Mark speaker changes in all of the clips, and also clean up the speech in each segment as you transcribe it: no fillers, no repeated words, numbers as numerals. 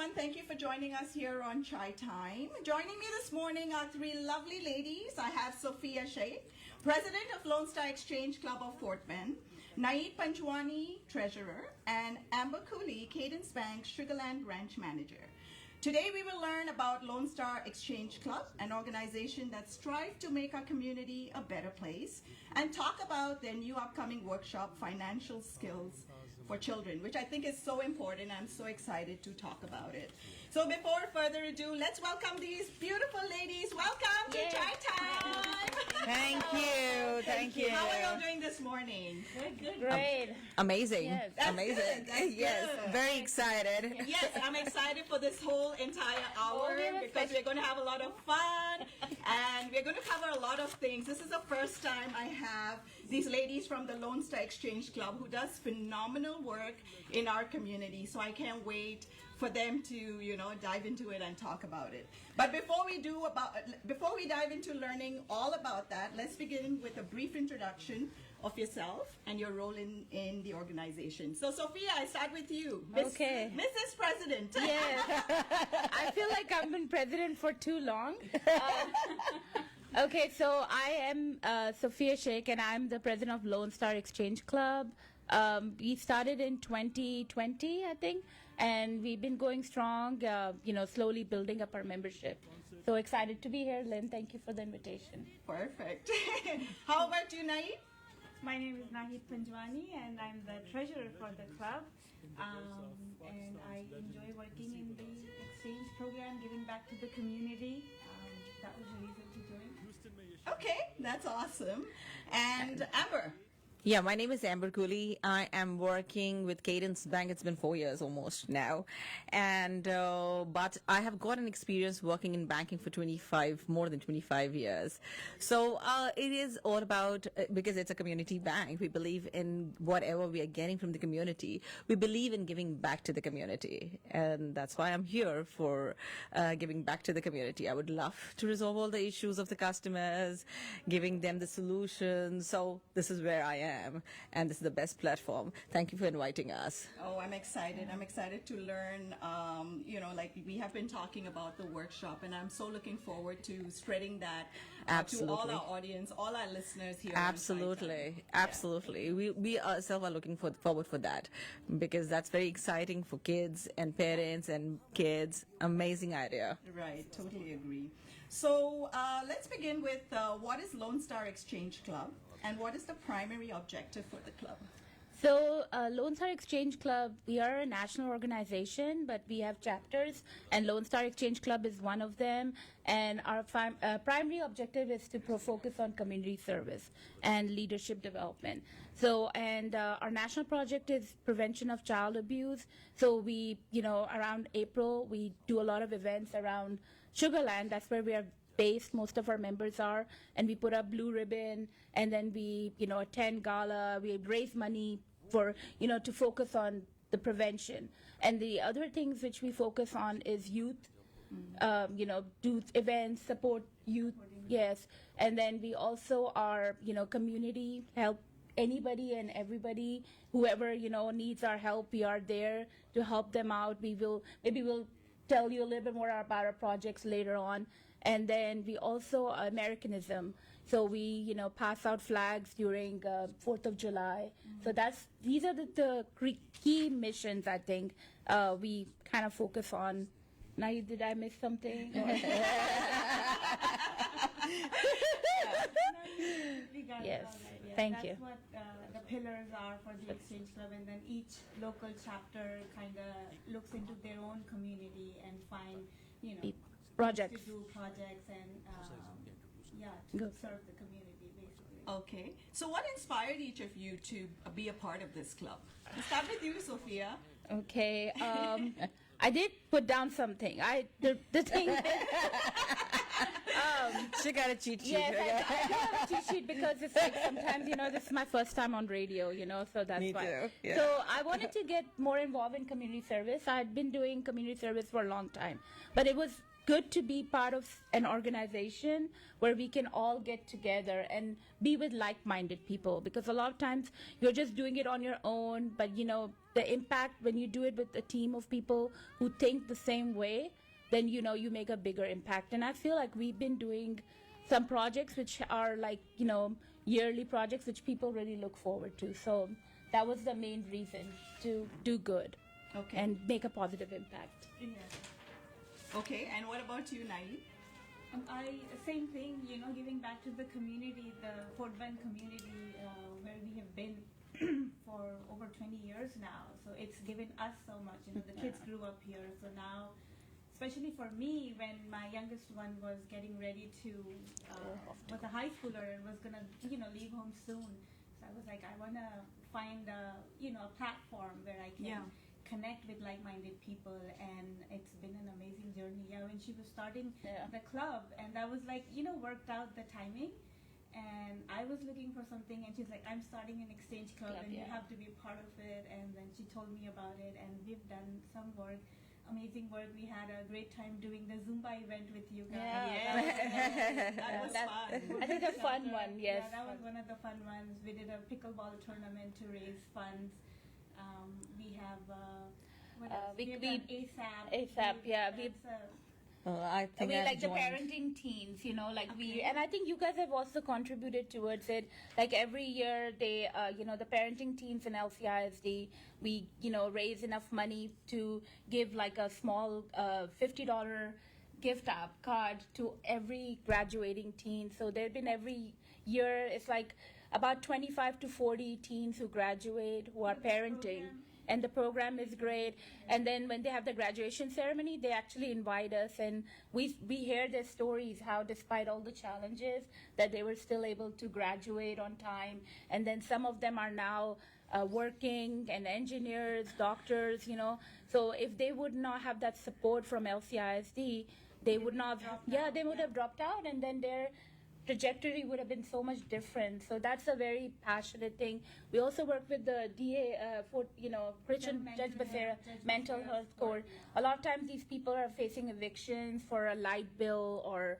Speaker 1: everyone. Thank you for joining us here on Chai Time. Joining me this morning are three lovely ladies. I have Sophia Sheikh, President of Lone Star Exchange Club of Fort Bend, Naeed Panjwani, Treasurer, and Amber Cooley, Cadence Bank Sugarland Branch Manager. Today we will learn about Lone Star Exchange Club, an organization that strives to make our community a better place, and talk about their new upcoming workshop, Financial Skills for Children, which I think is so important. I'm so excited to talk about it. So before further ado, let's welcome these beautiful ladies. Welcome to Chai Time.
Speaker 2: Thank you. Thank you.
Speaker 1: How are you all doing this morning?
Speaker 3: Good.
Speaker 2: Great. Amazing.
Speaker 3: Yes.
Speaker 1: That's
Speaker 2: Amazing.
Speaker 1: good. That's
Speaker 2: Yes.
Speaker 1: good.
Speaker 2: Very excited.
Speaker 1: Yes, I'm excited for this whole entire hour because we're going to have a lot of fun and we're going to cover a lot of things. This is the first time I have these ladies from the Lone Star Exchange Club who does phenomenal work in our community. So I can't wait for them to, dive into it and talk about it. But before we dive into learning all about that, let's begin with a brief introduction of yourself and your role in the organization. So Sophia, I start with you.
Speaker 3: Okay.
Speaker 1: Mrs. President.
Speaker 3: Yes. I feel like I've been president for too long. Okay, so I am Sophia Sheikh, and I'm the president of Lone Star Exchange Club. We started in 2020, I think, and we've been going strong, slowly building up our membership. So excited to be here, Lynn. Thank you for the invitation.
Speaker 1: Perfect. How about you, Naeed?
Speaker 4: My name is Naeed Panjwani and I'm the treasurer for the club. And I enjoy working in the exchange program, giving back to the community. That was the reason to join.
Speaker 1: Okay, that's awesome. And Amber?
Speaker 2: Yeah, my name is Amber Cooley. I am working with Cadence Bank. It's been 4 years almost now. And, but I have got an experience working in banking for more than 25 years. So, it is all about, because it's a community bank, we believe in whatever we are getting from the community. We believe in giving back to the community. And that's why I'm here for, giving back to the community. I would love to resolve all the issues of the customers, giving them the solutions. So this is where I am. And this is the best platform. Thank you for inviting us.
Speaker 1: Oh, I'm excited. I'm excited to learn, like we have been talking about the workshop, and I'm so looking forward to spreading that to all our audience, all our listeners here.
Speaker 2: Absolutely. Absolutely. We ourselves are looking forward for that because that's very exciting for kids and parents and kids. Amazing idea.
Speaker 1: Right, totally agree. So let's begin with what is Lone Star Exchange Club and what is the primary objective for the club?
Speaker 3: So, Lone Star Exchange Club, we are a national organization, but we have chapters, and Lone Star Exchange Club is one of them. And our primary objective is to focus on community service and leadership development. So, and our national project is prevention of child abuse. So we, around April, we do a lot of events around Sugarland. That's where we are based, most of our members are, and we put up blue ribbon, and then we, attend gala, we raise money for, to focus on the prevention. And the other things which we focus on is youth, do events, support youth, yes. And then we also are, community help. Anybody and everybody, whoever, needs our help, we are there to help them out. we'll tell you a little bit more about our projects later on. And then we also Americanism. So we, pass out flags during 4th of July. So these are the key missions, I think, we kind of focus on. Now, did I miss something? Yes, thank you.
Speaker 4: That's what the pillars are for the Exchange Club, and then each local chapter kind of looks into their own community and find,
Speaker 3: Projects.
Speaker 4: to do projects and to serve the community basically.
Speaker 1: Okay. So what inspired each of you to be a part of this club? Let's start with you, Sophia.
Speaker 3: Okay. I did put down something. The thing is,
Speaker 2: She got a cheat sheet.
Speaker 3: Yes,
Speaker 2: okay?
Speaker 3: I do have a cheat sheet because it's like sometimes, this is my first time on radio, so that's
Speaker 2: Me
Speaker 3: why.
Speaker 2: too, yeah.
Speaker 3: So I wanted to get more involved in community service. I'd been doing community service for a long time, but it was good to be part of an organization where we can all get together and be with like-minded people, because a lot of times you're just doing it on your own, but the impact when you do it with a team of people who think the same way, then you make a bigger impact. And I feel like we've been doing some projects which are like yearly projects which people really look forward to. So that was the main reason to do good
Speaker 1: Okay.
Speaker 3: and make a positive impact.
Speaker 4: Yeah.
Speaker 1: Okay, and what about you, Naeem?
Speaker 4: Same thing, giving back to the community, the Fort Bend community, where we have been for over 20 years now. So it's given us so much. The kids grew up here. So now, especially for me, when my youngest one was getting ready to, was a high schooler and was going to, leave home soon. So I was like, I want to find a platform where I can connect with like-minded people, and it's been an amazing journey. Yeah, when she was starting the club, and that was like, worked out the timing, and I was looking for something, and she's like, I'm starting an exchange club, and you have to be part of it. And then she told me about it, and we've done some work, amazing work. We had a great time doing the Zumba event with you guys.
Speaker 1: That was fun.
Speaker 3: I think a fun one, yes.
Speaker 4: Yeah, that was one of the fun ones. We did a pickleball tournament to raise funds. We have what else?
Speaker 3: we-
Speaker 4: We have
Speaker 3: we-
Speaker 4: done ASAP.
Speaker 3: ASAP, yeah, we-
Speaker 2: I think
Speaker 3: We
Speaker 2: I've
Speaker 3: like the
Speaker 2: joined.
Speaker 3: parenting teens, and I think you guys have also contributed towards it. Like every year, they, the parenting teens in LCISD, we, raise enough money to give like a small $50 gift app card to every graduating teen. So there've been every year, it's like about 25 to 40 teens who graduate who are parenting. And the program is great. And then when they have the graduation ceremony, they actually invite us, and we hear their stories, how despite all the challenges that they were still able to graduate on time. And then some of them are now working, and engineers, doctors, So if they would not have that support from LCISD, they would not have, they would have dropped out, and then their trajectory would have been so much different. So that's a very passionate thing. We also work with the DA for Christian Judge Becerra mental health court. A lot of times these people are facing evictions for a light bill, or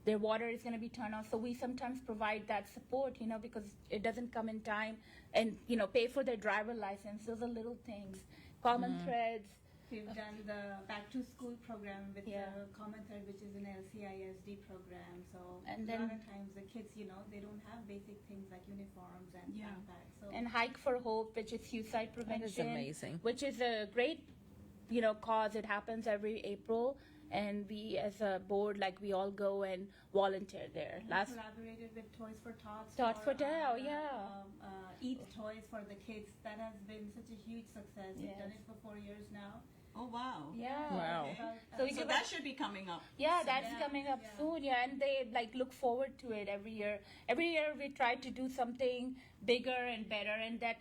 Speaker 3: their water is going to be turned off. So we sometimes provide that support, because it doesn't come in time, and pay for their driver license. Those are little things, common threads.
Speaker 4: We've done the back to school program with
Speaker 3: Yeah.
Speaker 4: the Common Thread, which is an LCISD program. So
Speaker 3: And
Speaker 4: a lot
Speaker 3: then-
Speaker 4: of times the kids, they don't have basic things like uniforms and backpacks. So
Speaker 3: And Hike for Hope, which is suicide prevention.
Speaker 2: amazing.
Speaker 3: Which is a great, cause. It happens every April, and we, as a board, we all go and volunteer there.
Speaker 4: we collaborated with Toys for Tots.
Speaker 3: Tots for Tots,
Speaker 4: Eat toys for the kids. That has been such a huge success. We've done
Speaker 3: Yes.
Speaker 4: it for 4 years now.
Speaker 1: Oh, wow.
Speaker 3: Yeah.
Speaker 2: Wow.
Speaker 3: So we
Speaker 1: So
Speaker 3: give
Speaker 1: that should be coming up.
Speaker 3: Yeah, that's
Speaker 4: Yeah,
Speaker 3: coming up
Speaker 4: yeah.
Speaker 3: soon. Yeah, and they look forward to it every year. Every year we try to do something bigger and better, and that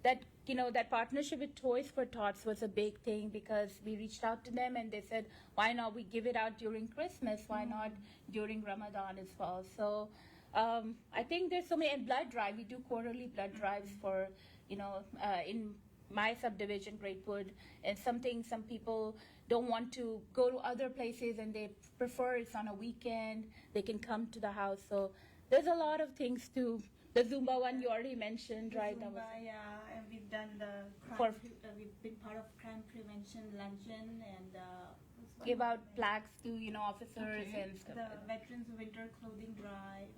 Speaker 3: that partnership with Toys for Tots was a big thing, because we reached out to them and they said, why not we give it out during Christmas? Why not during Ramadan as well? So I think there's so many, and blood drive. We do quarterly blood drives for in my subdivision, Greatwood, and some people don't want to go to other places, and they prefer it's on a weekend. They can come to the house. So there's a lot of things to the Zumba one you already mentioned, right? That
Speaker 4: Zumba,
Speaker 3: was-
Speaker 4: yeah, and we've done the
Speaker 3: For-
Speaker 4: we've been part of crime prevention luncheon, and what's one
Speaker 3: give
Speaker 4: more?
Speaker 3: out plaques to officers
Speaker 1: Okay.
Speaker 3: and stuff.
Speaker 4: the
Speaker 3: like that.
Speaker 4: Veterans Winter Clothing Drive.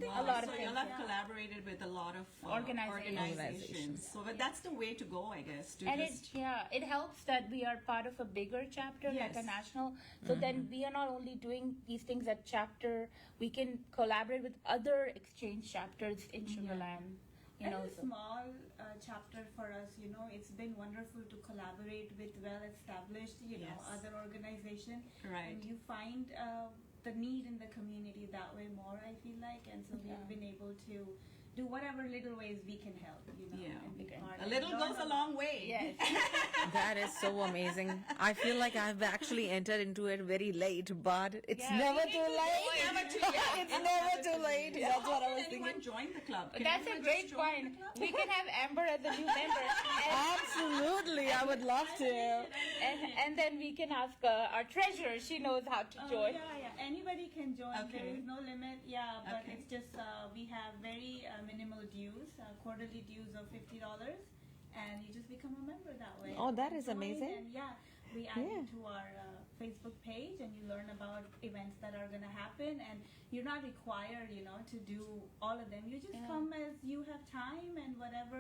Speaker 1: Wow.
Speaker 3: A lot of
Speaker 1: so
Speaker 3: things,
Speaker 1: you'll have
Speaker 4: yeah.
Speaker 1: collaborated with a lot of
Speaker 3: Organizations.
Speaker 1: organizations. So but that's the way to go, I guess. To
Speaker 3: And
Speaker 1: just
Speaker 3: it helps that we are part of a bigger chapter, like a
Speaker 1: Yes.
Speaker 3: national. So then we are not only doing these things at chapter, we can collaborate with other exchange chapters in Sugarland.
Speaker 4: And a
Speaker 3: So-
Speaker 4: small chapter for us, it's been wonderful to collaborate with well-established,
Speaker 1: Yes.
Speaker 4: other organization.
Speaker 1: Right.
Speaker 4: And you find the need in the community that way more, I feel like. And so
Speaker 3: Yeah.
Speaker 4: we've been able to do whatever little ways we can help,
Speaker 1: Yeah.
Speaker 4: and be part
Speaker 1: A
Speaker 4: and
Speaker 1: little
Speaker 4: learn
Speaker 1: goes a
Speaker 4: about-
Speaker 1: long way.
Speaker 3: Yes.
Speaker 2: That is so amazing. I feel like I've actually entered into it very late, but it's
Speaker 3: Yeah,
Speaker 2: never
Speaker 3: we
Speaker 2: too
Speaker 3: need to
Speaker 2: late.
Speaker 3: join.
Speaker 1: Never too young.
Speaker 2: It's never too late. That's what I
Speaker 1: How
Speaker 2: was
Speaker 1: can
Speaker 2: thinking.
Speaker 1: anyone join the club? Can
Speaker 3: That's a
Speaker 1: anyone
Speaker 3: great
Speaker 1: just join
Speaker 3: point.
Speaker 1: the club?
Speaker 3: We can have Amber as a new member.
Speaker 2: Absolutely, I would love to.
Speaker 3: And then we can ask our treasurer. She knows how to
Speaker 4: Oh,
Speaker 3: join.
Speaker 4: yeah. Anybody can join.
Speaker 1: Okay.
Speaker 4: There is no limit. Yeah, but
Speaker 1: Okay.
Speaker 4: it's just we have very minimal dues, quarterly dues of $50, and you just become a member that way.
Speaker 2: Oh, that is
Speaker 4: Join,
Speaker 2: amazing.
Speaker 4: And yeah, we add
Speaker 2: Yeah.
Speaker 4: you to our Facebook page, and you learn about events that are going to happen. And you're not required, to do all of them. You just come as you have time, and whatever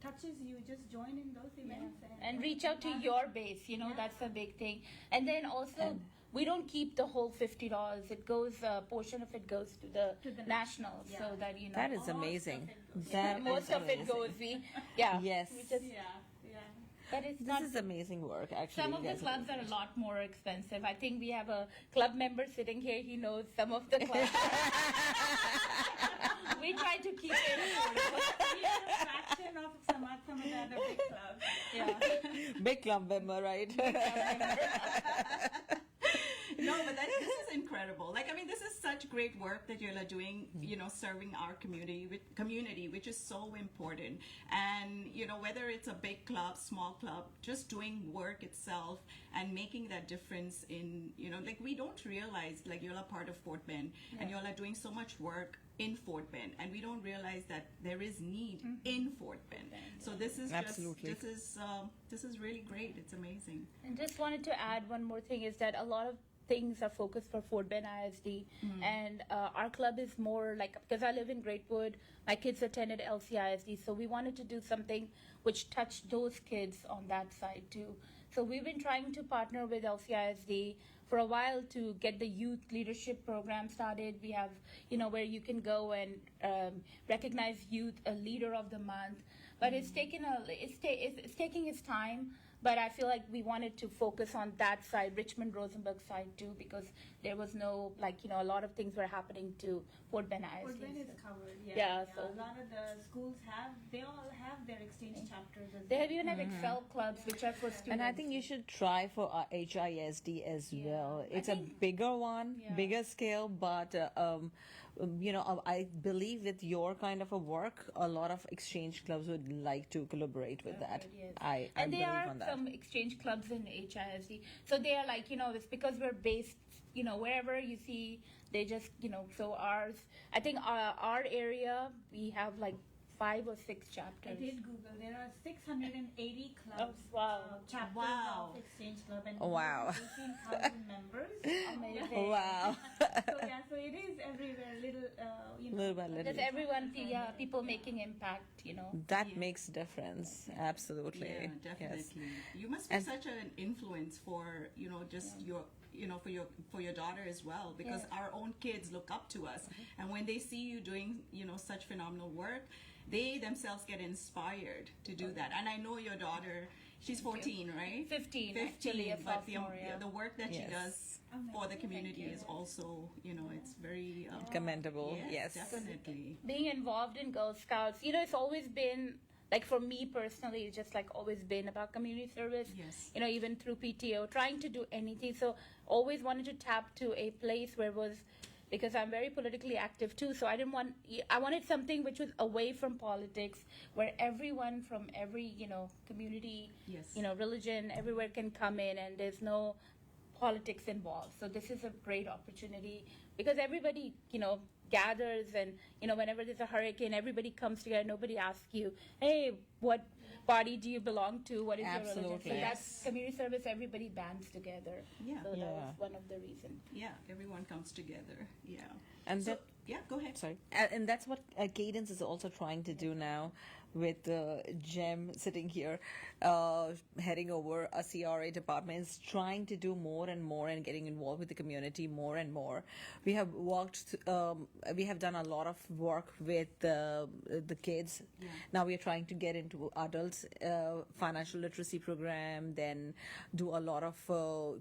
Speaker 4: touches you, just join in those events.
Speaker 3: And reach out to your base, that's a big thing. And then also, we don't keep the whole $50. It goes, a portion of it goes to the nationals,
Speaker 4: yeah.
Speaker 3: so that,
Speaker 2: That is
Speaker 4: Most of
Speaker 2: amazing.
Speaker 4: it goes.
Speaker 2: That
Speaker 3: most
Speaker 2: is
Speaker 3: of it
Speaker 2: amazing.
Speaker 3: goes,
Speaker 2: Yes.
Speaker 3: we just,
Speaker 4: Yeah.
Speaker 3: but it's
Speaker 2: This
Speaker 3: not.
Speaker 2: is amazing work, actually.
Speaker 3: Some of
Speaker 2: you
Speaker 3: the
Speaker 2: guys
Speaker 3: clubs are a lot more expensive. I think we have a club member sitting here. He knows some of the clubs. We try to keep it affordable.
Speaker 4: We are a fraction of some of the other big clubs.
Speaker 3: Yeah.
Speaker 2: Big club member, right?
Speaker 1: No, but this is incredible. Like, I mean, this is such great work that you're doing, serving our community, which is so important. And, whether it's a big club, small club, just doing work itself and making that difference in, like, we don't realize, like, you're a part of Fort Bend and you're doing so much work in Fort Bend, and we don't realize that there is need in Fort Bend. So this is
Speaker 2: Absolutely.
Speaker 1: this is really great. It's amazing.
Speaker 3: And just wanted to add one more thing is that a lot of things are focused for Fort Bend ISD, and our club is more like, because I live in Greatwood, my kids attended LCISD, so we wanted to do something which touched those kids on that side too. So we've been trying to partner with LCISD for a while to get the youth leadership program started. We have, where you can go and recognize youth a leader of the month. But it's taking it's taking its time. But I feel like we wanted to focus on that side, Richmond Rosenberg side too, because there was no, a lot of things were happening to Fort Bend ISD.
Speaker 4: Fort Bend is covered.
Speaker 3: Yeah,
Speaker 4: So
Speaker 3: so-
Speaker 4: a lot of the schools they all have their exchange chapters as
Speaker 3: They
Speaker 4: well.
Speaker 3: have even have Excel clubs, which are for students.
Speaker 2: And I think you should try for HISD as well. It's a bigger one,
Speaker 3: Yeah.
Speaker 2: bigger scale, but I believe with your kind of a work, a lot of exchange clubs would like to collaborate with that.
Speaker 3: Yes.
Speaker 2: I
Speaker 3: And
Speaker 2: believe
Speaker 3: there are
Speaker 2: on that.
Speaker 3: some exchange clubs in HISD. So they are like, it's because we're based, wherever you see, they just, so ours, I think our area, we have like 5 or 6
Speaker 4: I
Speaker 3: chapters.
Speaker 4: did Google. There are 680 clubs,
Speaker 3: Oh, wow.
Speaker 4: chapters
Speaker 1: Wow.
Speaker 4: of Exchange Club, and
Speaker 2: Oh, wow.
Speaker 4: 18,000 members.
Speaker 3: Amazing.
Speaker 2: Wow.
Speaker 4: So it is everywhere.
Speaker 2: Little by little.
Speaker 3: Just everyone, people making impact,
Speaker 2: That makes difference. Absolutely.
Speaker 1: Yeah,
Speaker 2: Yes.
Speaker 1: definitely. You must be
Speaker 2: And-
Speaker 1: such an influence for, just your, for your daughter as well, because our own kids look up to us. And when they see you doing, such phenomenal work, they themselves get inspired to do that. And I know your daughter, she's 14, right?
Speaker 3: 15,
Speaker 1: 15,
Speaker 3: actually, a
Speaker 1: but
Speaker 3: sophomore, yeah.
Speaker 1: the work that she
Speaker 2: Yes.
Speaker 1: does for the community is also, it's very
Speaker 2: Commendable. Yes.
Speaker 1: definitely.
Speaker 3: being involved in Girl Scouts, it's always been, like for me personally, it's just like always been about community service.
Speaker 1: Yes.
Speaker 3: Even through PTO, trying to do anything. So always wanted to tap to a place where it was, because I'm very politically active too. So I wanted something which was away from politics, where everyone from every, community,
Speaker 1: Yes.
Speaker 3: religion, everywhere can come in, and there's no politics involved. So this is a great opportunity because everybody, gathers, and whenever there's a hurricane, everybody comes together. Nobody asks you, hey, what party do you belong to? What is your religion?
Speaker 2: Absolutely.
Speaker 3: So
Speaker 1: Yes.
Speaker 3: that's community service. Everybody bands together.
Speaker 1: Yeah.
Speaker 3: So that
Speaker 2: Yeah.
Speaker 3: was one of the reasons.
Speaker 1: Yeah, everyone comes together. Yeah.
Speaker 2: And
Speaker 1: So,
Speaker 2: that,
Speaker 1: yeah, go ahead.
Speaker 2: sorry. And that's what Cadence is also trying to do now with Jem sitting here, heading over a CRA department, is trying to do more and more and getting involved with the community more and more. We have we have done a lot of work with the kids.
Speaker 1: Yeah.
Speaker 2: Now we are trying to get into adults financial literacy program, then do a lot of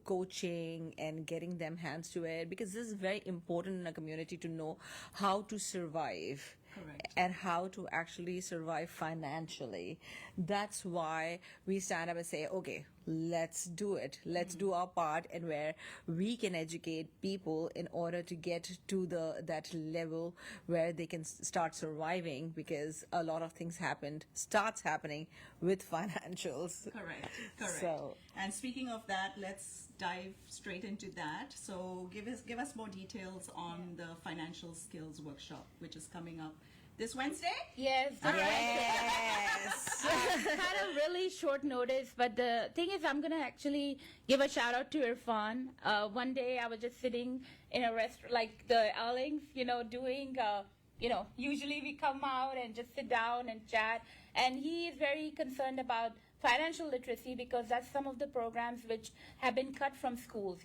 Speaker 2: coaching and getting them hands to it, because this is very important in a community to know how to survive.
Speaker 1: Correct.
Speaker 2: and how to actually survive financially. That's why we stand up and say, okay, let's do it. Let's do our part, and where we can educate people in order to get to that level where they can start surviving, because a lot of things starts happening with financials.
Speaker 1: Correct. Correct.
Speaker 2: So-
Speaker 1: And speaking of that, let's dive straight into that. So give us more details on the financial skills workshop, which is coming up this Wednesday.
Speaker 3: Yes.
Speaker 2: Yes.
Speaker 3: Had a really short notice, but the thing is, I'm gonna actually give a shout out to Irfan. One day I was just sitting in a restaurant, like the Ellings, doing, usually we come out and just sit down and chat, and he is very concerned about financial literacy, because that's some of the programs which have been cut from schools.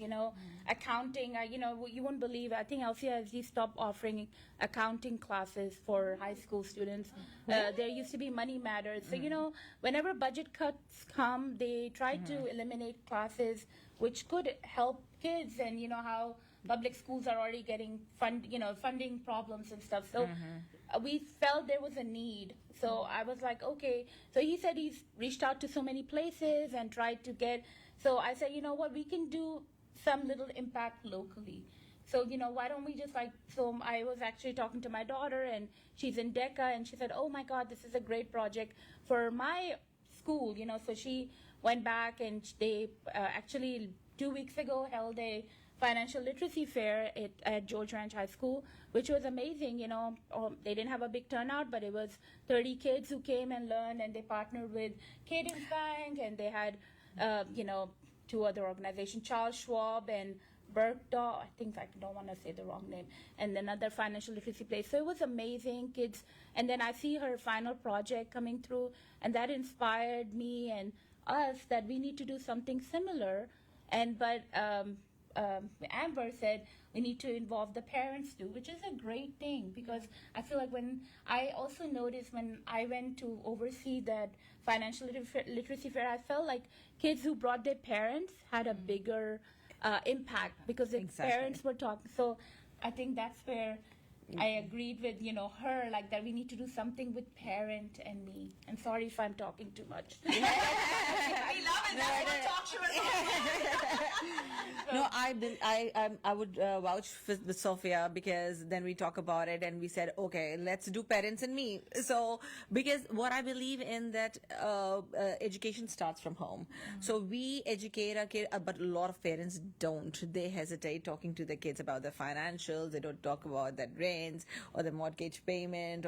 Speaker 3: Accounting. You won't believe. I think LCISD stopped offering accounting classes for high school students. There used to be Money Matters. So whenever budget cuts come, they try to eliminate classes which could help kids. And how public schools are already getting funding problems and stuff. So we felt there was a need. So I was like, okay. So he said he's reached out to so many places and tried to get. So I said, you know what, we can do some little impact locally. So, why don't we just so I was actually talking to my daughter, and she's in DECA, and she said, oh my God, this is a great project for my school, So she went back, and they actually 2 weeks ago held a financial literacy fair at George Ranch High School, which was amazing. They didn't have a big turnout, but it was 30 kids who came and learned, and they partnered with Cadence Bank, and they had, two other organizations, Charles Schwab and Bergdahl. I think I don't want to say the wrong name, and another financial literacy place. So it was amazing, kids. And then I see her final project coming through, and that inspired me and us that we need to do something similar. But Amber said we need to involve the parents too, which is a great thing, because I feel like when I also noticed when I went to oversee that financial literacy fair, I felt like kids who brought their parents had a bigger impact, because the
Speaker 2: Exactly.
Speaker 3: parents were talking. So I think that's where I agreed with her, like that we need to do something with parent and me. And sorry if I'm talking too much.
Speaker 1: We love it. That's what talk show is all
Speaker 2: No, I would vouch with Sophia, because then we talk about it and we said, okay, let's do parents and me. So, because what I believe in that education starts from home. So we educate our kid, but a lot of parents don't. They hesitate talking to their kids about their financials. They don't talk about that rent or the mortgage payment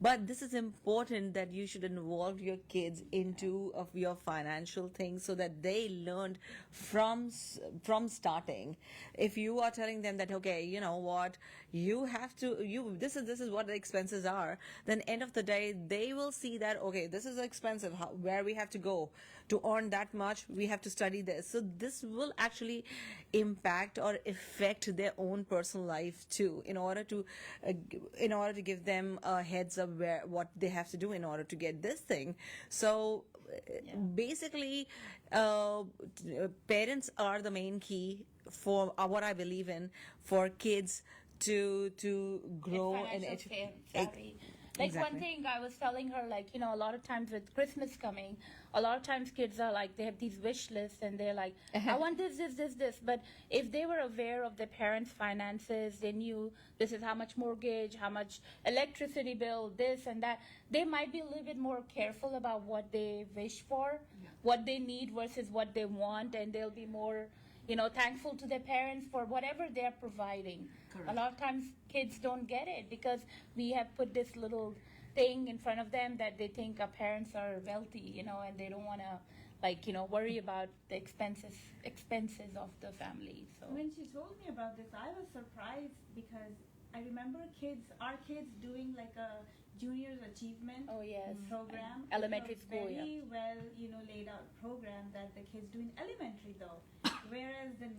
Speaker 2: but this is important, that you should involve your kids into of your financial things, so that they learned from starting. If you are telling them that, okay, you know what, you have to, this is what the expenses are, then end of the day they will see that, okay, this is expensive, where we have to go to earn that much, we have to study this. So this will actually impact or affect their own personal life too, in order to give them a heads up what they have to do in order to get this thing. So basically, parents are the main key for what I believe in, for kids to grow and
Speaker 3: savvy. Like
Speaker 2: Exactly.
Speaker 3: one thing I was telling her, a lot of times with Christmas coming, a lot of times kids are like, they have these wish lists and they're like, I want this. But if they were aware of their parents' finances, they knew this is how much mortgage, how much electricity bill, this and that, they might be a little bit more careful about what they wish for, what they need versus what they want, and they'll be more thankful to their parents for whatever they're providing.
Speaker 1: Correct.
Speaker 3: A lot of times kids don't get it because we have put this little thing in front of them that they think our parents are wealthy, and they don't want to worry about the expenses of the family. So
Speaker 4: When she told me about this, I was surprised because I remember our kids doing like a juniors achievement
Speaker 3: Oh, yes.
Speaker 4: program.
Speaker 3: Elementary
Speaker 4: It's a
Speaker 3: school,
Speaker 4: very well, laid out program that the kids do in elementary though. Whereas the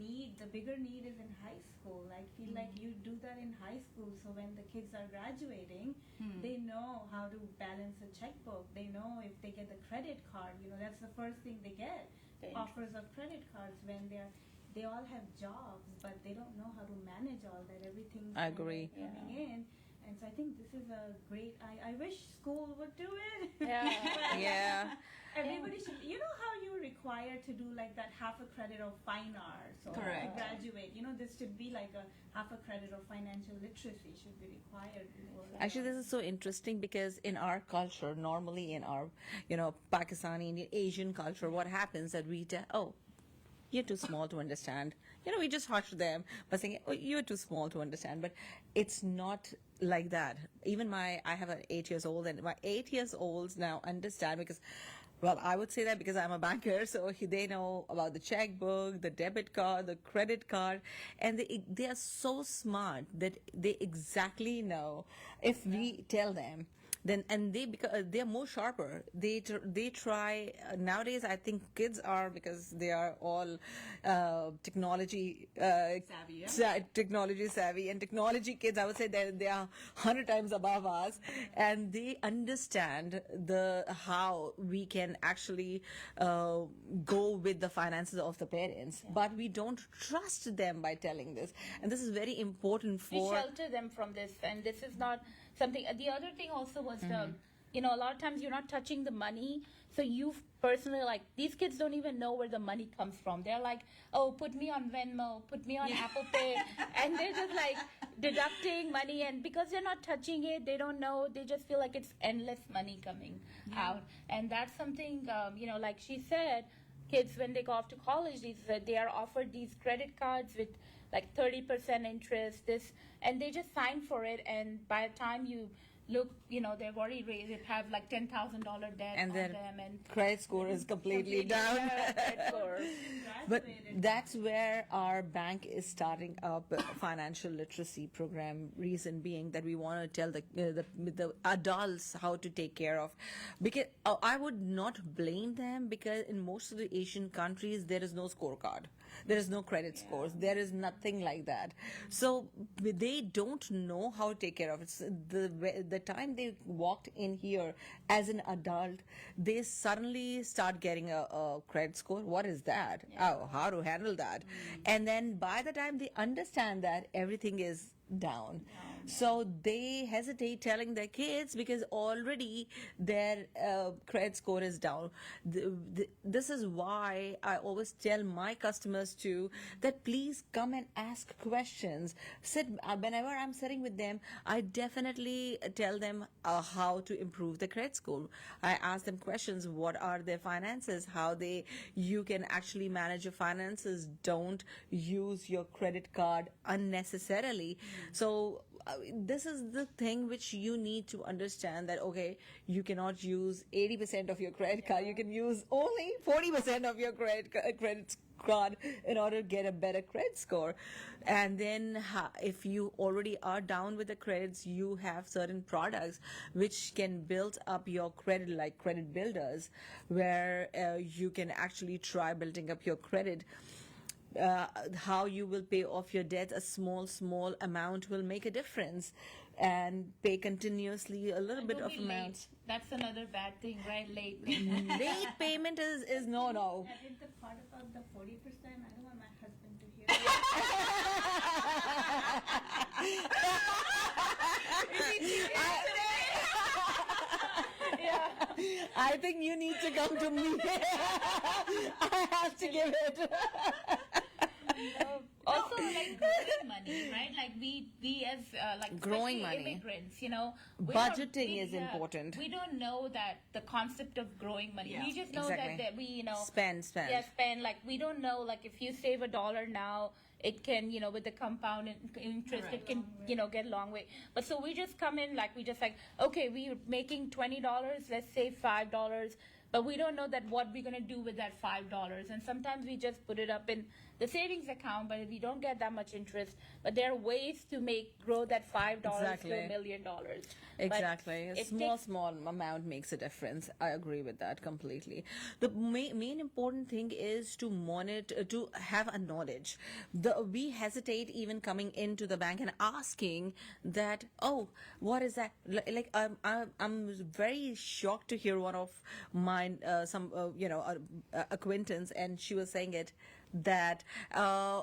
Speaker 4: bigger need is in high school. I feel like you do that in high school, so when the kids are graduating, they know how to balance a checkbook. They know if they get the credit card, that's the first thing they get.
Speaker 3: The
Speaker 4: Offers of credit cards when they all have jobs, but they don't know how to manage all that. Everything's
Speaker 2: I agree.
Speaker 4: coming in, and so I think this is a great. I wish school would do it.
Speaker 3: Yeah.
Speaker 2: Yeah.
Speaker 4: Everybody should. You know how you're required to do like that half a credit of fine arts or
Speaker 1: Correct.
Speaker 4: to graduate. You know, this should be like a half a credit of financial literacy should be required. Before,
Speaker 2: Actually, this is so interesting because in our culture, normally in our, Pakistani, Indian, Asian culture, what happens that we tell, oh, you're too small to understand. We just hush them by saying, oh, you're too small to understand. But it's not like that. Even I have an 8 years old, and my 8 years olds now understand because, well, I would say that because I'm a banker, so they know about the checkbook, the debit card, the credit card, and they are so smart that they exactly know if we tell them. Then and they're more sharper. They try nowadays. I think kids are, because they are all technology
Speaker 1: Savvy, yeah.
Speaker 2: technology savvy, and technology kids, I would say they are 100 times above us, and they understand how we can actually go with the finances of the parents, but we don't trust them by telling this, and this is very important
Speaker 3: We
Speaker 2: for.
Speaker 3: shelter them from this, and this is not something. The other thing also was a lot of times you're not touching the money, so you personally, like, these kids don't even know where the money comes from. They're like, oh, put me on Venmo, put me on Apple Pay, and they're just like deducting money, and because they're not touching it, they don't know. They just feel like it's endless money coming out, and that's something like she said. Kids, when they go off to college, they are offered these credit cards with like 30% interest, and they just sign for it, and by the time you look, they've already have like $10,000 debt
Speaker 2: And
Speaker 3: on
Speaker 2: their
Speaker 3: them, and
Speaker 2: credit score is completely down.
Speaker 3: credit score.
Speaker 2: But that's where our bank is starting up a financial literacy program. Reason being that we want to tell the adults how to take care of, because I would not blame them, because in most of the Asian countries there is no scorecard. There is no credit scores. There is nothing like that. So they don't know how to take care of it. So the time they walked in here as an adult, they suddenly start getting a credit score. What is that? Oh, how to handle that? And then by the time they understand that, everything is down. So they hesitate telling their kids because already their credit score is down. This is why I always tell my customers too that please come and ask questions. Whenever I'm sitting with them, I definitely tell them how to improve the credit score. I ask them questions. What are their finances? You can actually manage your finances. Don't use your credit card unnecessarily. So this is the thing which you need to understand, that okay, you cannot use 80% of your credit card. You can use only 40% of your credit card in order to get a better credit score. And then if you already are down with the credits, you have certain products which can build up your credit, like credit builders, where you can actually try building up your credit. How you will pay off your debt, a small amount will make a difference, and pay continuously a little bit
Speaker 3: Don't
Speaker 2: of
Speaker 3: be
Speaker 2: amount.
Speaker 3: late. That's another bad thing, right? Late payment.
Speaker 2: Late payment is no.
Speaker 4: I did the part about the 40%. I don't want my husband to hear that.
Speaker 2: I think you need to come to me. I have to give it.
Speaker 3: Also, like growing money, right? Like we as like
Speaker 2: Growing
Speaker 3: especially
Speaker 2: money.
Speaker 3: immigrants, we don't-
Speaker 2: Budgeting is important.
Speaker 3: We don't know that the concept of growing money.
Speaker 1: Yeah,
Speaker 3: We just know
Speaker 2: exactly.
Speaker 3: that we
Speaker 2: Spend.
Speaker 3: Yeah, spend. Like we don't know, like if you save $1 now, it can, with the compound interest, it can, get a long way. But so we just come in, like we just like, okay, we're making $20, let's save $5. But we don't know that what we're going to do with that $5. And sometimes we just put it up in the savings account, but we don't get that much interest. But there are ways to grow that $5 to
Speaker 2: Exactly.
Speaker 3: $1 million.
Speaker 2: Exactly. A
Speaker 3: But it
Speaker 2: small
Speaker 3: takes-
Speaker 2: amount makes a difference. I agree with that completely. The main important thing is to monitor, to have a knowledge. We hesitate even coming into the bank and asking that, oh, what is that? Like I'm very shocked to hear one of my acquaintance, and she was saying it that I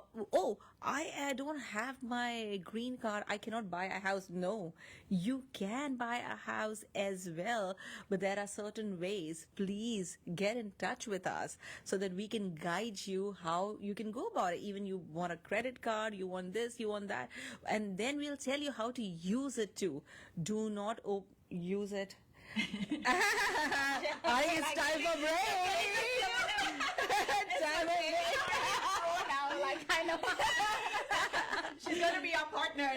Speaker 2: don't have my green card, I cannot buy a house. No, you can buy a house as well, but there are certain ways. Please get in touch with us so that we can guide you how you can go about it. Even you want a credit card, you want this, you want that, and then we'll tell you how to use it too. Do not use it. I think it's time for break. Time for break.
Speaker 1: She's going to be our partner.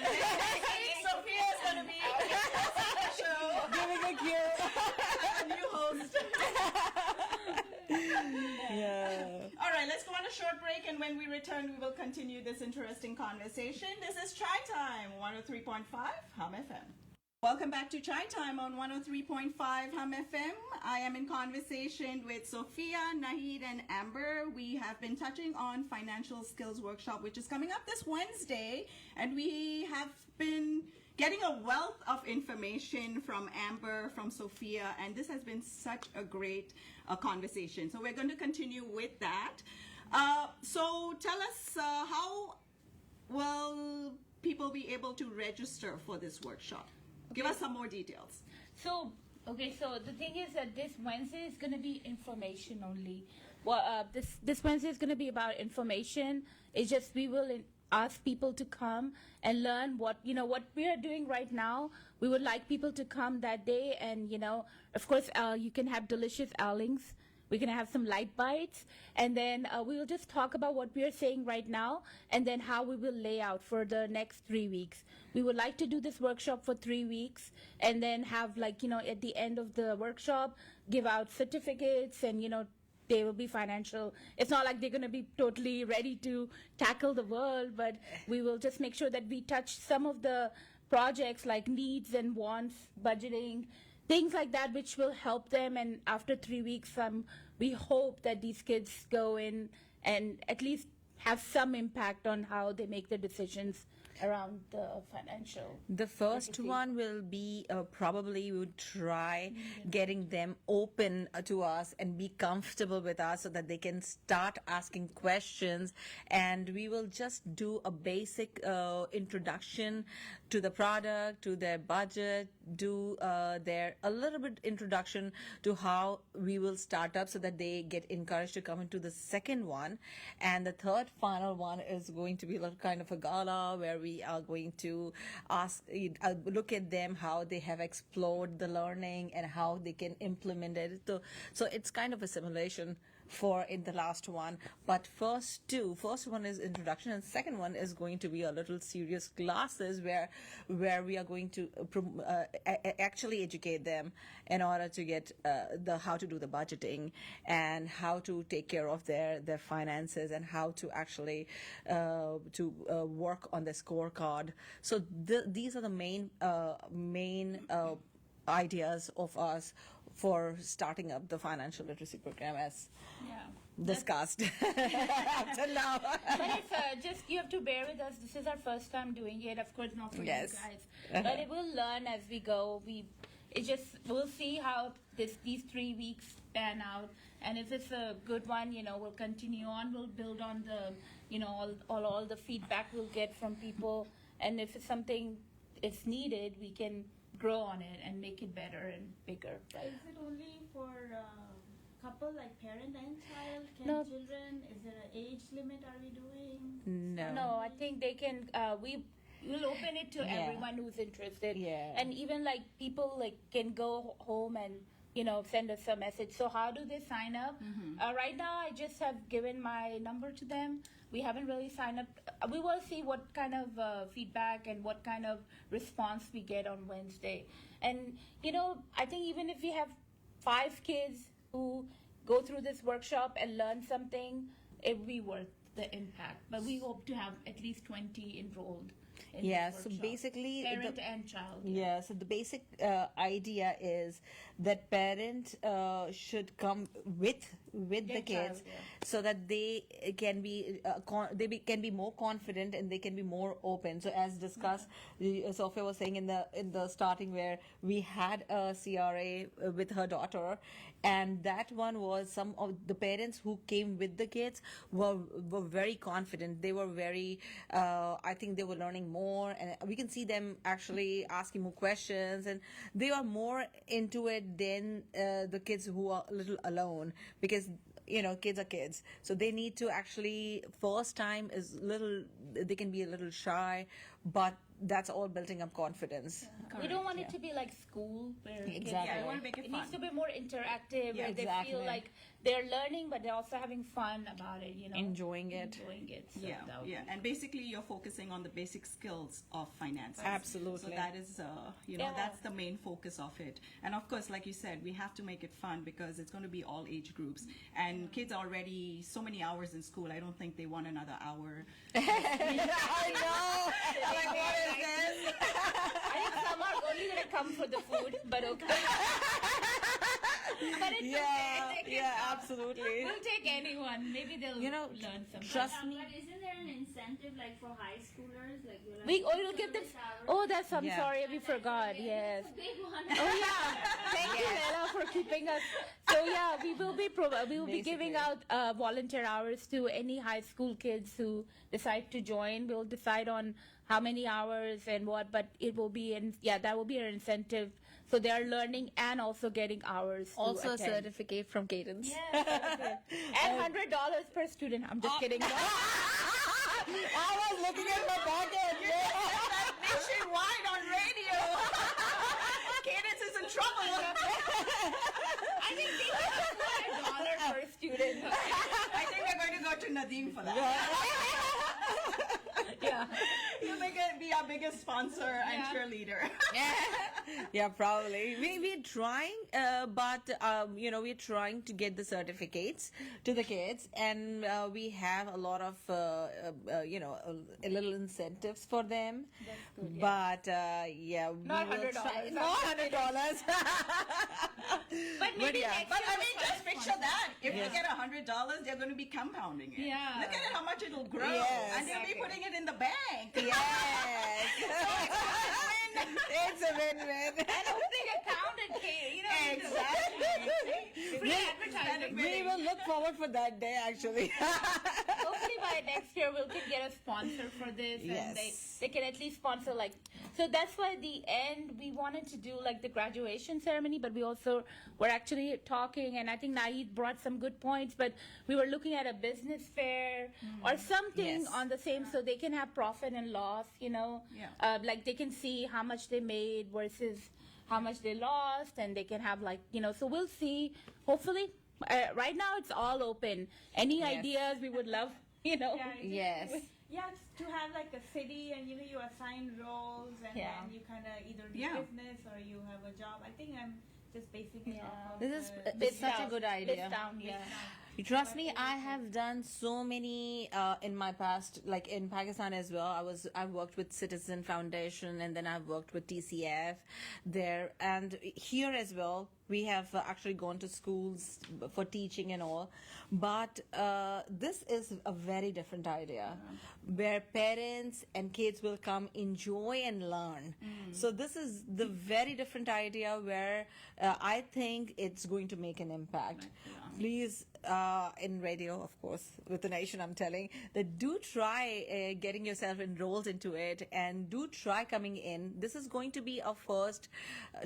Speaker 1: Sophia's going to be the show.
Speaker 2: Giving a cue.
Speaker 1: A new host.
Speaker 2: Yeah.
Speaker 1: All right, let's go on a short break, and when we return, we will continue this interesting conversation. This is Chai Time, 103.5 Hum FM. Welcome back to Chai Time on 103.5 Hum FM. I am in conversation with Sophia, Nahid, and Amber. We have been touching on Financial Skills Workshop, which is coming up this Wednesday, and we have been getting a wealth of information from Amber, from Sophia, and this has been such a great conversation. So we're going to continue with that. So tell us, how will people be able to register for this workshop? Give us some more details.
Speaker 3: So the thing is that this Wednesday is going to be information only. Well, this Wednesday is going to be about information. It's just we will ask people to come and learn what we are doing right now. We would like people to come that day, and of course, you can have delicious owlings. We're going to have some light bites, and then we will just talk about what we are saying right now, and then how we will lay out for the next 3 weeks. We would like to do this workshop for 3 weeks, and then have at the end of the workshop, give out certificates, and they will be financial. It's not like they're going to be totally ready to tackle the world, but we will just make sure that we touch some of the projects like needs and wants, budgeting, things like that, which will help them. And after 3 weeks, we hope that these kids go in and at least have some impact on how they make their decisions around the financial.
Speaker 2: The first one will be probably we would try getting them open to us and be comfortable with us so that they can start asking questions, and we will just do a basic introduction to the product, to their budget, do a little bit introduction to how we will start up so that they get encouraged to come into the second one. And the third final one is going to be like kind of a gala where we are going to look at them, how they have explored the learning and how they can implement it. So it's kind of a simulation in the last one. But first one is introduction, and second one is going to be a little serious classes where we are going to actually educate them in order to get how to do the budgeting and how to take care of their finances and how to actually work on the scorecard. So these are the main ideas of us for starting up the financial literacy program as discussed up till now.
Speaker 3: But it's just, you have to bear with us. This is our first time doing it. Of course, not for you guys. But it will learn as we go. We'll see how these 3 weeks pan out. And if it's a good one, we'll continue on. We'll build on the, all the feedback we'll get from people. And if it's something it's needed, we can grow on it and make it better and bigger. Right?
Speaker 4: Is it only for couple, like parent and child? Can
Speaker 3: No.
Speaker 4: children? Is there an age limit? Are we doing?
Speaker 3: No, I think they can. We'll open it to everyone who's interested.
Speaker 2: Yeah.
Speaker 3: And even people can go home and send us a message. So how do they sign up? Right now, I just have given my number to them. We haven't really signed up. We will see what kind of feedback and what kind of response we get on Wednesday. And I think even if we have 5 kids who go through this workshop and learn something, it will be worth the impact. But we hope to have at least 20 enrolled. in
Speaker 2: Yeah,
Speaker 3: this
Speaker 2: so
Speaker 3: workshop.
Speaker 2: basically
Speaker 3: Parent and child.
Speaker 2: Yeah, so the basic idea is that parent should come with the
Speaker 3: Their
Speaker 2: kids,
Speaker 3: child, yeah.
Speaker 2: so that they can be can be more confident and they can be more open. So as discussed, Sophia was saying in the starting where we had a CRA with her daughter, and that one was some of the parents who came with the kids were very confident. They were very I think they were learning more, and we can see them actually asking more questions, and they are more into it than the kids who are a little alone, because kids are kids, so they need to actually first time is little, they can be a little shy, but that's all building up confidence.
Speaker 3: We don't want it to be like school where kids
Speaker 2: Exactly.
Speaker 3: are-
Speaker 2: Yeah, we
Speaker 1: wanna make it
Speaker 3: it needs
Speaker 1: fun.
Speaker 3: to be more interactive,
Speaker 1: Yeah,
Speaker 3: where they
Speaker 2: exactly.
Speaker 3: feel like they're learning, but they're also having fun about it.
Speaker 2: Enjoying it.
Speaker 3: Enjoying it. So
Speaker 1: Yeah,
Speaker 3: that would
Speaker 1: yeah,
Speaker 3: be-
Speaker 1: and basically you're focusing on the basic skills of finances.
Speaker 2: Absolutely.
Speaker 1: So that is,
Speaker 3: Yeah.
Speaker 1: that's the main focus of it. And of course, like you said, we have to make it fun because it's going to be all age groups. And kids are already so many hours in school. I don't think they want another hour.
Speaker 2: I know. Like, what is this?
Speaker 3: I think some are only going to come for the food, but okay. But it's
Speaker 2: Yeah,
Speaker 3: okay. They can
Speaker 2: yeah,
Speaker 3: come.
Speaker 2: absolutely.
Speaker 3: We'll take anyone. Maybe they'll learn something.
Speaker 2: Trust me.
Speaker 5: But isn't there an incentive like for high schoolers? Like you'll have
Speaker 3: We'll give them.
Speaker 5: service hours?
Speaker 3: Oh, that's. I'm
Speaker 2: Yeah.
Speaker 3: sorry, we forgot. Yes.
Speaker 5: It's a big one.
Speaker 3: Oh yeah, thank you, Ella, for keeping us. So yeah, we will be giving
Speaker 2: Basically.
Speaker 3: out volunteer hours to any high school kids who decide to join. We'll decide on how many hours and what, but it will be that will be an incentive. So they are learning and also getting hours. to
Speaker 2: Also a
Speaker 3: attend.
Speaker 2: certificate from Cadence.
Speaker 3: Yes, and $100 per student. I'm just kidding.
Speaker 2: I was looking at my pocket.
Speaker 1: Nationwide on radio. Cadence is in trouble.
Speaker 3: I think they have $1 per student.
Speaker 1: I think we're going to go to Nadeem for that.
Speaker 3: Yeah.
Speaker 1: You'll be our biggest sponsor and cheerleader.
Speaker 2: Yeah, probably. We're trying, but we're trying to get the certificates to the kids, and we have a lot of little incentives for them.
Speaker 3: That's good,
Speaker 2: But yeah, we
Speaker 3: Not
Speaker 2: will
Speaker 3: $100.
Speaker 2: try- Not $100.
Speaker 3: But maybe
Speaker 2: yeah.
Speaker 3: next
Speaker 1: But
Speaker 3: year
Speaker 1: I
Speaker 3: we'll
Speaker 1: mean,
Speaker 3: try
Speaker 1: just
Speaker 3: to
Speaker 1: picture that. If you get $100, they're going to be compounding it.
Speaker 3: Yeah.
Speaker 1: Look at it, how much it'll grow.
Speaker 2: Yes.
Speaker 1: And they'll be
Speaker 3: Exactly.
Speaker 1: putting it in the bank.
Speaker 2: Yes. It's a win-win.
Speaker 3: And opening account at
Speaker 1: Exactly.
Speaker 3: free advertising.
Speaker 2: We will look forward for that day, actually.
Speaker 3: Hopefully by next year we can get a sponsor for this, and
Speaker 2: Yes.
Speaker 3: they can at least sponsor so that's why at the end we wanted to do like the graduation ceremony, but we also were actually talking, and I think Naeed brought some good points, but we were looking at a business fair or something
Speaker 2: Yes.
Speaker 3: on the same, so they can have profit and loss,
Speaker 1: Yeah.
Speaker 3: like they can see how much they made versus how much they lost, and they can have so we'll see, hopefully. Right now it's all open. Any
Speaker 2: Yes.
Speaker 3: ideas we would love,
Speaker 4: Yeah,
Speaker 2: Yes.
Speaker 4: Yeah, it's to have like a city and you assign roles and
Speaker 3: Yeah.
Speaker 4: then you kind of either do
Speaker 1: Yeah.
Speaker 4: business or you have a job. I think I'm just basing it
Speaker 3: Yeah.
Speaker 4: off of
Speaker 2: This is
Speaker 4: the-
Speaker 2: it's such a good idea.
Speaker 3: List down, yeah.
Speaker 2: You trust me, I have done so many in my past, like in Pakistan as well. I've worked with Citizen Foundation, and then I've worked with TCF there, and here as well. We have actually gone to schools for teaching and all, but this is a very different idea, where parents and kids will come, enjoy and learn. So this is the very different idea where I think it's going to make an impact. Please, in radio, of course, with the nation, I'm telling that do try getting yourself enrolled into it, and do try coming in. This is going to be a first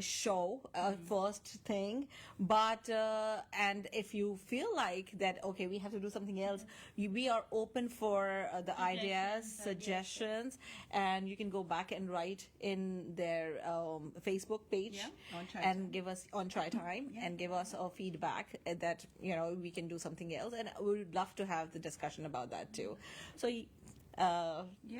Speaker 2: show, first thing, but and if you feel like that, okay, we have to do something else, we are open for the ideas, suggestions, and you can go back and write in their Facebook page,
Speaker 1: Yeah, on Try
Speaker 2: and give us on Try Time, and give us a feedback that we can do something else, and we would love to have the discussion about that too. So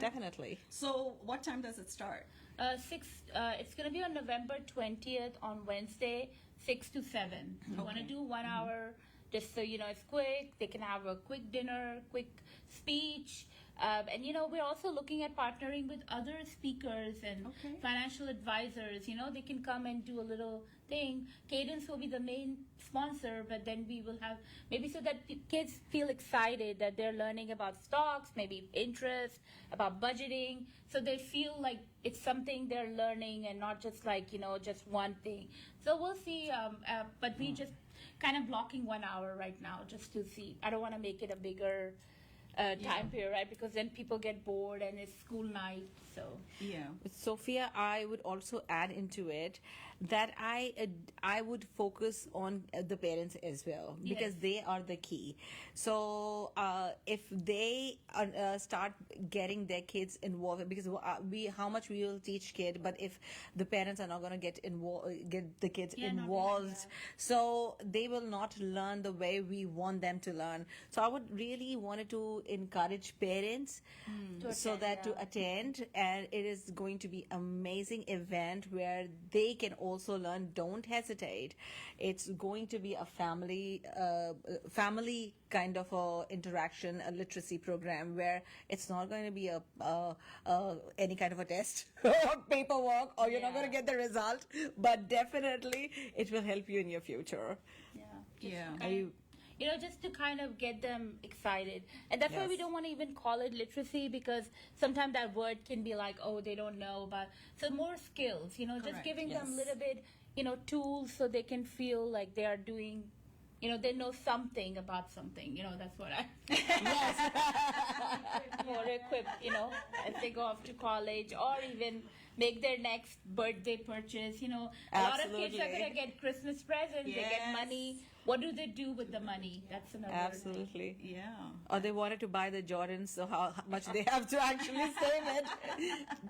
Speaker 2: definitely.
Speaker 1: So what time does it start?
Speaker 3: It's going to be on November 20th on Wednesday, 6 to 7. We want to do 1 hour, just so it's quick. They can have a quick dinner, quick speech, And we're also looking at partnering with other speakers and
Speaker 1: Okay.
Speaker 3: financial advisors. They can come and do a little thing. Cadence will be the main sponsor, but then we will have maybe so that kids feel excited that they're learning about stocks, maybe interest, about budgeting, so they feel like it's something they're learning and not just like just one thing. So we'll see. But we just kind of blocking 1 hour right now just to see. I don't want to make it a bigger time period, right? Because then people get bored and it's school night. So
Speaker 1: Yeah.
Speaker 2: Sophia, I would also add into it that I would focus on the parents as well, because
Speaker 3: Yes.
Speaker 2: they are the key. So if they start getting their kids involved, because we how much we will teach kid, but if the parents are not going to get the kids
Speaker 3: Yeah, not really,
Speaker 2: involved,
Speaker 3: yeah.
Speaker 2: so they will not learn the way we want them to learn. So I would really wanted to encourage parents so that to attend, and it is going to be amazing event where they can also learn. Don't hesitate. It's going to be a family kind of a interaction, a literacy program where it's not going to be a any kind of a test or paperwork, or you're not going to get the result, but definitely it will help you in your future.
Speaker 1: Yeah.
Speaker 2: Are you?
Speaker 3: Just to kind of get them excited. And that's why we
Speaker 2: Yes.
Speaker 3: don't want to even call it literacy, because sometimes that word can be like, oh, they don't know about. So more skills, just
Speaker 1: Correct.
Speaker 3: giving them a
Speaker 2: Yes.
Speaker 3: little bit, tools so they can feel like they are doing, they know something about something. That's what I. More equipped, as they go off to college, or even make their next birthday purchase. A lot of kids are
Speaker 2: Absolutely.
Speaker 3: going to get Christmas presents, they get
Speaker 1: Yes.
Speaker 3: money. What do they do with the money? That's another thing.
Speaker 2: Absolutely.
Speaker 1: Yeah.
Speaker 2: Or they wanted to buy the Jordans, so how much they have to actually save it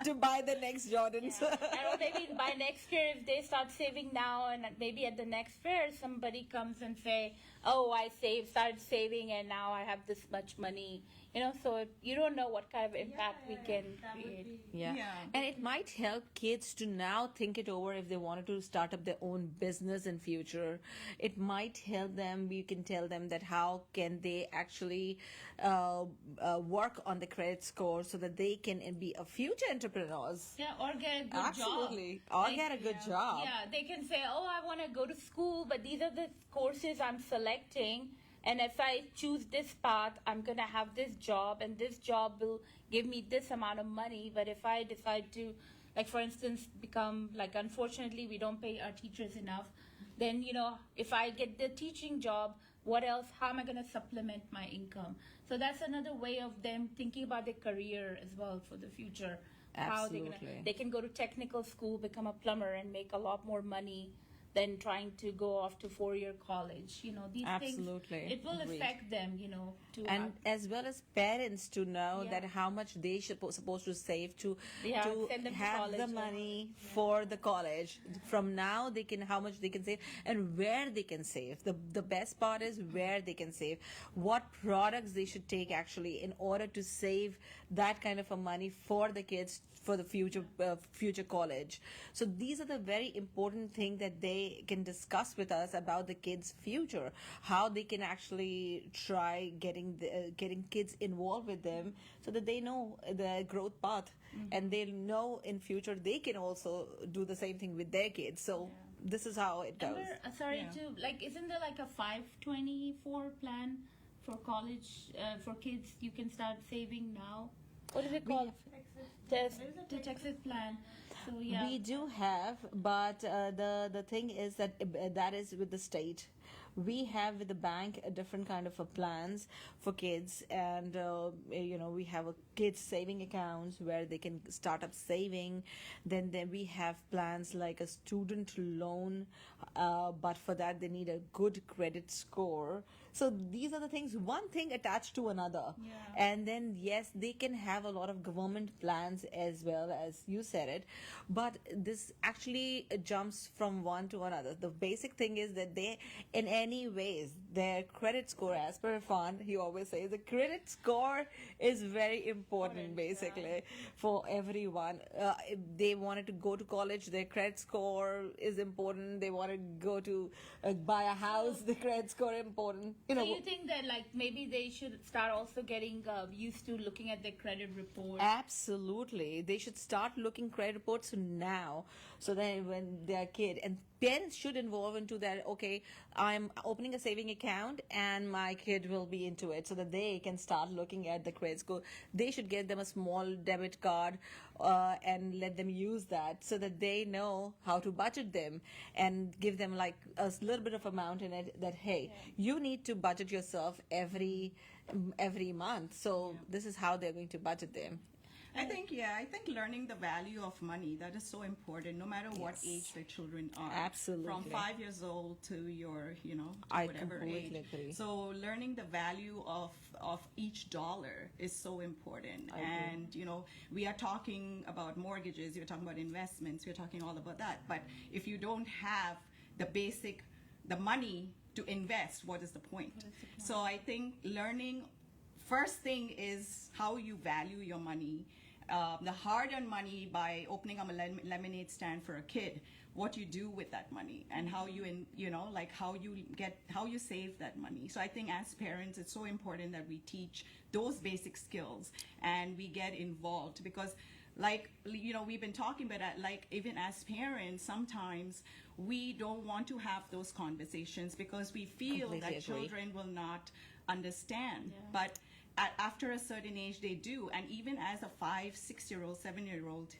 Speaker 2: to buy the next Jordans.
Speaker 3: I know maybe by next year, if they start saving now, and maybe at the next fair, somebody comes and say, "Oh, I started saving, and now I have this much money." So you don't know what kind of impact we can
Speaker 4: That would
Speaker 3: create.
Speaker 4: be
Speaker 2: Yeah.
Speaker 1: Yeah.
Speaker 2: And it might help kids to now think it over if they wanted to start up their own business in future. It might help them. We can tell them that how can they actually work on the credit score so that they can be a future entrepreneurs.
Speaker 3: Yeah, or get a good
Speaker 2: Absolutely.
Speaker 3: job.
Speaker 2: Or get a good job.
Speaker 3: Yeah, they can say, "Oh, I want to go to school, but these are the courses I'm selecting. And if I choose this path, I'm going to have this job, and this job will give me this amount of money. But if I decide to, like, for instance, become, like, unfortunately, we don't pay our teachers enough, then, if I get the teaching job, what else? How am I going to supplement my income?" So that's another way of them thinking about their career as well for the future. How
Speaker 2: Absolutely.
Speaker 3: they can go to technical school, become a plumber, and make a lot more money than trying to go off to 4-year college. These
Speaker 2: Absolutely.
Speaker 3: things, it will
Speaker 2: Agreed.
Speaker 3: affect them, to
Speaker 2: And as well as parents to know
Speaker 3: Yeah.
Speaker 2: that how much they should supposed to save to
Speaker 3: Yeah, send them to
Speaker 2: have
Speaker 3: college,
Speaker 2: the
Speaker 3: yeah.
Speaker 2: money for the college. From now they can how much they can save and where they can save. The best part is where they can save. What products they should take actually in order to save that kind of a money for the kids for the future college. So these are the very important thing that they can discuss with us about the kids' future, how they can actually try getting kids involved with them so that they know the growth path and they'll know in future they can also do the same thing with their kids. So this is how it goes.
Speaker 3: Isn't there like a 524 plan for college, for kids? You can start saving now. What is it called? The Texas plan. So yeah.
Speaker 2: We do have, but the thing is that that is with the state. We have with the bank a different kind of a plans for kids, and we have a kids saving accounts where they can start up saving. Then we have plans like a student loan, but for that they need a good credit score. So these are the things, one thing attached to another.
Speaker 3: Yeah.
Speaker 2: And then, yes, they can have a lot of government plans as well, as you said it. But this actually jumps from one to another. The basic thing is that they in any ways, their credit score, as per Irfan, he always says the credit score is very important, basically, for everyone. If they wanted to go to college, their credit score is important. They want to go to buy a house, the credit score important.
Speaker 3: So you think that like maybe they should start also getting used to looking at their credit report?
Speaker 2: Absolutely. They should start looking credit reports now so that when they're a kid, and parents should involve into that, okay, I'm opening a saving account and my kid will be into it so that they can start looking at the credit score. They should get them a small debit card and let them use that so that they know how to budget them and give them like a little bit of amount in it that, hey, you need to budget yourself every month. So this is how they're going to budget them.
Speaker 1: I think learning the value of money, that is so important, no matter what age the children are.
Speaker 2: Absolutely.
Speaker 1: From 5 years old to your, to
Speaker 2: I
Speaker 1: whatever
Speaker 2: completely
Speaker 1: age.
Speaker 2: agree.
Speaker 1: So learning the value of each dollar is so important.
Speaker 2: I agree.
Speaker 1: And, we are talking about mortgages, you're talking about investments, we're talking all about that. But if you don't have the money to invest, what is the point? So I think learning, first thing is how you value your money. The hard-earned money by opening up a lemonade stand for a kid, what you do with that money and how you how you save that money. So I think as parents, it's so important that we teach those basic skills and we get involved because we've been talking about that, like even as parents, sometimes we don't want to have those conversations because we feel
Speaker 2: Completely
Speaker 1: that
Speaker 2: agree.
Speaker 1: children will not understand. But after a certain age, they do. And even as a 5, 6-year-old, 7-year-old,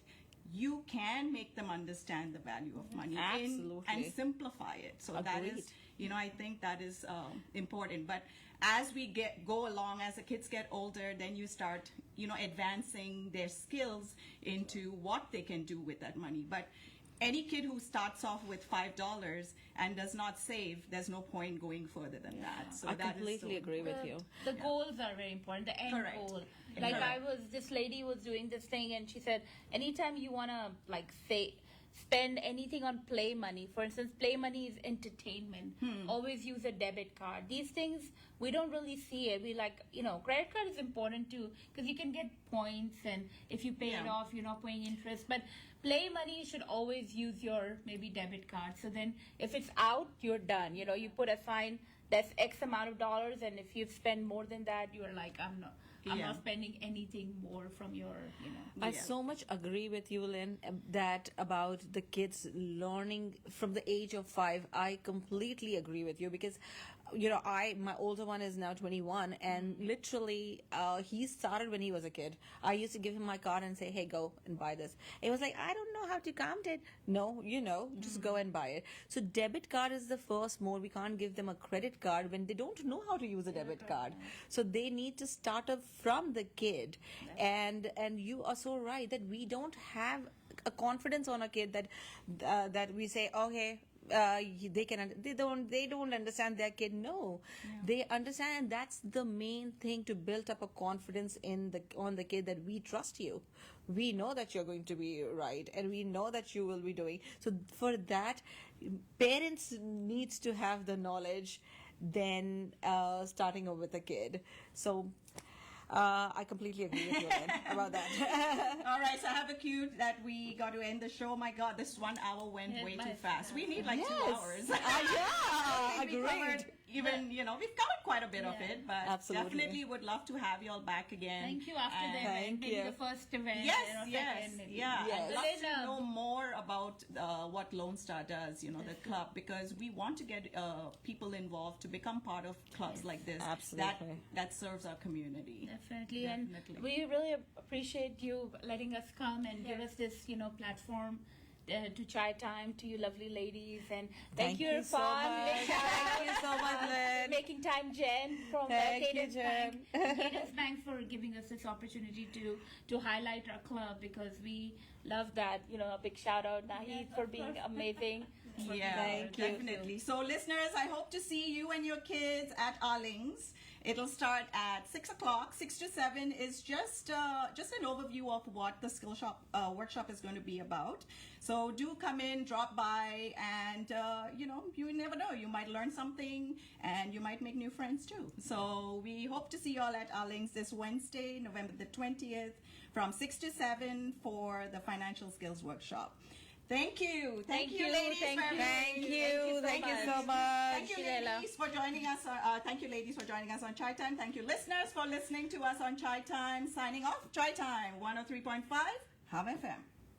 Speaker 1: you can make them understand the value of money
Speaker 2: Absolutely.
Speaker 1: and simplify it. So that is,
Speaker 2: Agreed.
Speaker 1: I think that is important. But as we go along, as the kids get older, then you start, advancing their skills into what they can do with that money. But any kid who starts off with $5 and does not save, there's no point going further than that. So
Speaker 2: I
Speaker 1: that is
Speaker 2: completely
Speaker 1: so
Speaker 2: agree with you.
Speaker 3: The goals are very important, the end
Speaker 1: Correct.
Speaker 3: goal. Like
Speaker 1: Correct.
Speaker 3: this lady was doing this thing and she said, anytime you want to spend anything on play money, for instance, play money is entertainment, always use a debit card. These things, we don't really see it. We credit card is important too because you can get points and if you pay it
Speaker 1: Yeah.
Speaker 3: off, you're not paying interest. But play money, you should always use your maybe debit card. So then if it's out, you're done. You put a sign that's X amount of dollars, and if you spend more than that, you're like, I'm not spending anything more from your,
Speaker 2: I
Speaker 1: Yeah.
Speaker 2: so much agree with you, Lynn, that about the kids learning from the age of 5. I completely agree with you because, my older one is now 21, and literally, he started when he was a kid. I used to give him my card and say, "Hey, go and buy this." He was like, "I don't know how to count it." No, just go and buy it. So debit card is the first mode. We can't give them a credit card when they don't know how to use a debit card. So they need to start up from the kid, and you are so right that we don't have a confidence on a kid that we say, okay, they don't understand their kid. No, they understand, and that's the main thing, to build up a confidence on the kid, that we trust you, we know that you're going to be right, and we know that you will be doing. So for that, parents needs to have the knowledge then starting over with a kid. So I completely agree with you, Lynn, about that.
Speaker 1: All right, so I have a cue that we got to end the show. My God, this 1 hour went way too fast. We need like 2 hours.
Speaker 2: Yeah,
Speaker 1: We covered
Speaker 2: agreed.
Speaker 1: we've covered quite a bit of it, but
Speaker 2: Absolutely.
Speaker 1: definitely would love to have you all back again.
Speaker 3: Thank you after the
Speaker 1: And-
Speaker 3: event,
Speaker 2: Thank
Speaker 3: maybe
Speaker 2: you.
Speaker 3: the first event.
Speaker 1: Yes,
Speaker 3: second, maybe.
Speaker 1: yeah.
Speaker 2: Yes.
Speaker 1: I'd love
Speaker 3: Then,
Speaker 1: to know more about what Lone Star does, the club, because we want to get people involved to become part of clubs like this.
Speaker 2: Absolutely.
Speaker 1: That serves our community.
Speaker 3: Definitely.
Speaker 1: Definitely.
Speaker 3: And we really appreciate you letting us come and give us this, platform to Chai Time, to you lovely ladies. And thank you,
Speaker 2: you so
Speaker 3: Irfan.
Speaker 2: much. Thank you so much, Lynn.
Speaker 3: Making time, Jen, from
Speaker 2: Thank you,
Speaker 3: Cadence
Speaker 2: Jen.
Speaker 3: Bank. Cadence Bank for giving us this opportunity to highlight our club, because we love that. A big shout out, Nahid, for being amazing.
Speaker 1: Yeah,
Speaker 2: Thank you.
Speaker 1: definitely. So, listeners, I hope to see you and your kids at Arling's. It'll start at 6 o'clock. 6 to 7 is just an overview of what the skill shop workshop is going to be about. So do come in, drop by, and you never know, you might learn something and you might make new friends too. So we hope to see you all at our links this Wednesday, November the 20th, from 6 to 7 for the financial skills workshop. Thank you. Thank you, ladies.
Speaker 3: thank you.
Speaker 2: Thank you. Thank you so much.
Speaker 1: Thank you, ladies, for joining us. Thank you, ladies, for joining us on Chai Time. Thank you, listeners, for listening to us on Chai Time. Signing off, Chai Time, 103.5 Hum FM.